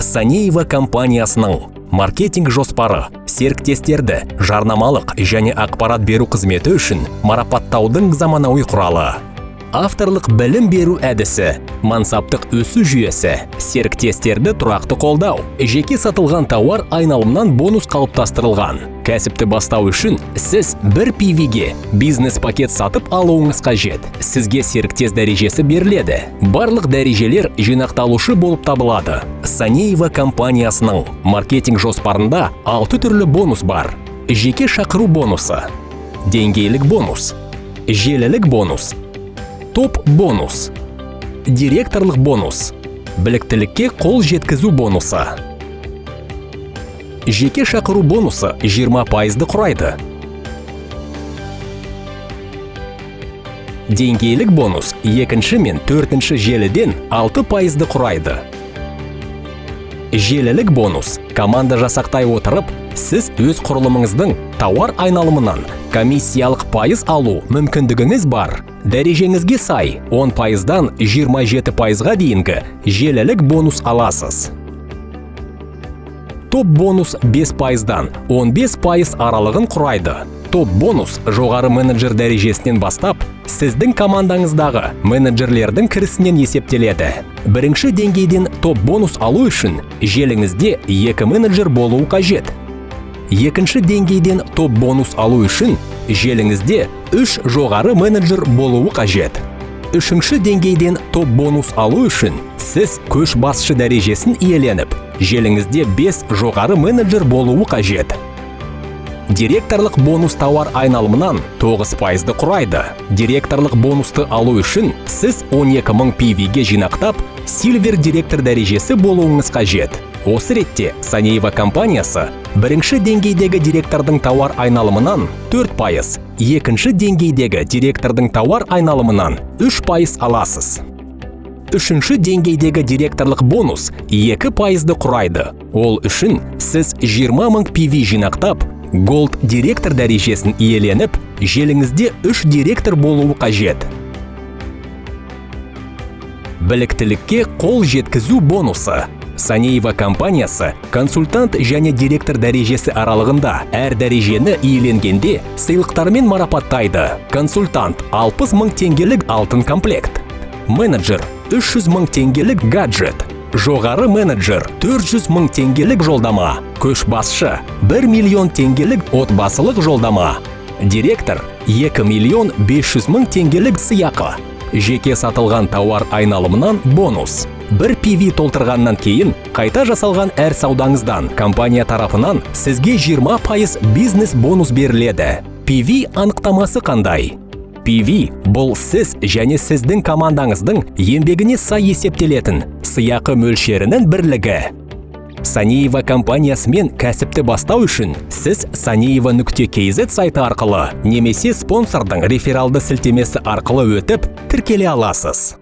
Санеева компаниясының маркетинг жоспары серіктестерді жарнамалық және ақпарат беру қызметі үшін марапаттаудың заманауи құралы. Авторлық білім беру әдісі, мансаптық өсу жүйесі, серіктестерді тұрақты қолдау, жеке сатылған тауар айналымнан бонус қалыптастырылған. Кәсіпті бастау үшін сіз бір PV-ге бизнес пакет сатып алуыңыз қажет. Сізге серіктес дәрежесі беріледі. Барлық дәрежелер жинақталушы болып табылады. Санеева компаниясының маркетинг жоспарында 6 түрлі бонус бар. Жеке шақыру бонусы, деңгейлік бонус, желілік бонус, топ бонус, директорлық бонус, біліктілікке қол жеткізу бонусы. Жеке шақыру бонусы 20% құрайды. Деңгейлік бонус 2 мен 4 желіден 6% құрайды. Желілік бонус команда жасақтай отырып, сіз өз құрылымыңыздың тауар айналымынан комиссиялық пайыз алу мүмкіндігіңіз бар. Дәрежеңізге сай 10%-дан 27%-ға дейінгі желілік бонус аласыз. Топ бонус 5%-дан 15% аралығын құрайды. Топ бонус жоғары менеджер дәрежесінен бастап, сіздің командаңыздағы менеджерлердің кірісінен есептеледі. Бірінші деңгейден топ бонус алу үшін желіңізде 2 менеджер болуы қажет. Екінші деңгейден топ бонус алу үшін желіңізде 3 жоғары менеджер болуы қажет. Үшінші деңгейден топ бонус алу үшін сіз көш басшы дәрежесін иеленіп, желіңізде 5 жоғары менеджер болуы қажет. Директорлық бонус тауар айналымынан 9% құрайды. Директорлық бонусты алу үшін сіз 12.000 PV-ге жинақтап, Silver директор дәрежесі болуыңыз қажет. Осы ретте Санеева компаниясы бірінші деңгейдегі директордың тауар айналымынан 4%, екінші деңгейдегі директордың тауар айналымынан 3% аласыз. Үшінші деңгейдегі директорлық бонус 2% құрайды. Ол үшін сіз 20.000 PV жинақтап, Gold директор дәрежесін иеленіп, желіңізде 3 директор болуы қажет. Біліктілікке қол жеткізу бонусы. Санеева компаниясы консультант және директор дәрежесі аралығында әр дәрежені иеленгенде сыйлықтармен марапаттайды. Консультант 60.000 теңгелік алтын комплект. Менеджер 300.000 теңгелік гаджет. Жоғары менеджер 400.000 теңгелік жолдама. Көшбасшы 1 миллион теңгелік отбасылық жолдама. Директор 2.500.000 теңгелік сыйақы. Жеке сатылған тауар айналымынан бонус. Бір PV толтырғаннан кейін қайта жасалған әр саудаңыздан компания тарапынан сізге 20% бизнес бонус беріледі. PV анықтамасы қандай? PV бұл сіз және сіздің командаңыздың еңбегіне сай есептелетін сыйақы мөлшерінің бірлігі. Санеева компаниясымен кәсіпті бастау үшін сіз saneyeva.kz сайты арқылы немесе спонсордың рефералды сілтемесі арқылы өтіп тіркеле аласыз.